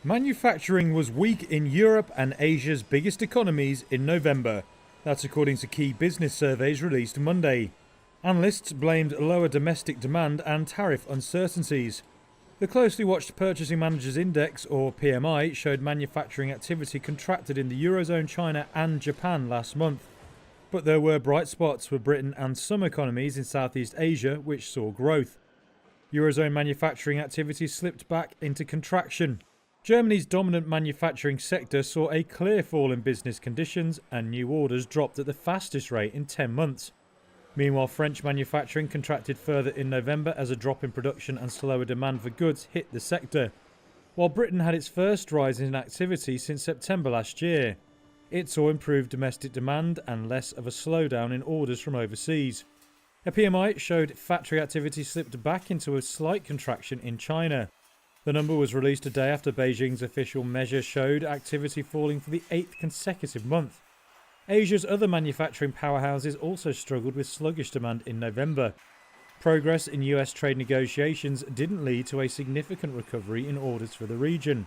Manufacturing was weak in Europe and Asia's biggest economies in November. That's according to key business surveys released Monday. Analysts blamed lower domestic demand and tariff uncertainties. The closely watched Purchasing Managers' Index, or PMI, showed manufacturing activity contracted in the Eurozone, China and Japan last month. But there were bright spots for Britain and some economies in Southeast Asia which saw growth. Eurozone manufacturing activity slipped back into contraction. Germany's dominant manufacturing sector saw a clear fall in business conditions and new orders dropped at the fastest rate in 10 months. Meanwhile, French manufacturing contracted further in November as a drop in production and slower demand for goods hit the sector. While Britain had its first rise in activity since September last year. It saw improved domestic demand and less of a slowdown in orders from overseas. A PMI showed factory activity slipped back into a slight contraction in China. The number was released a day after Beijing's official measure showed activity falling for the 8th consecutive month. Asia's other manufacturing powerhouses also struggled with sluggish demand in November. Progress in US trade negotiations didn't lead to a significant recovery in orders for the region.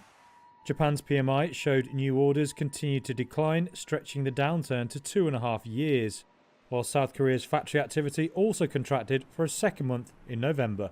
Japan's PMI showed new orders continued to decline, stretching the downturn to 2.5 years, while South Korea's factory activity also contracted for a second month in November.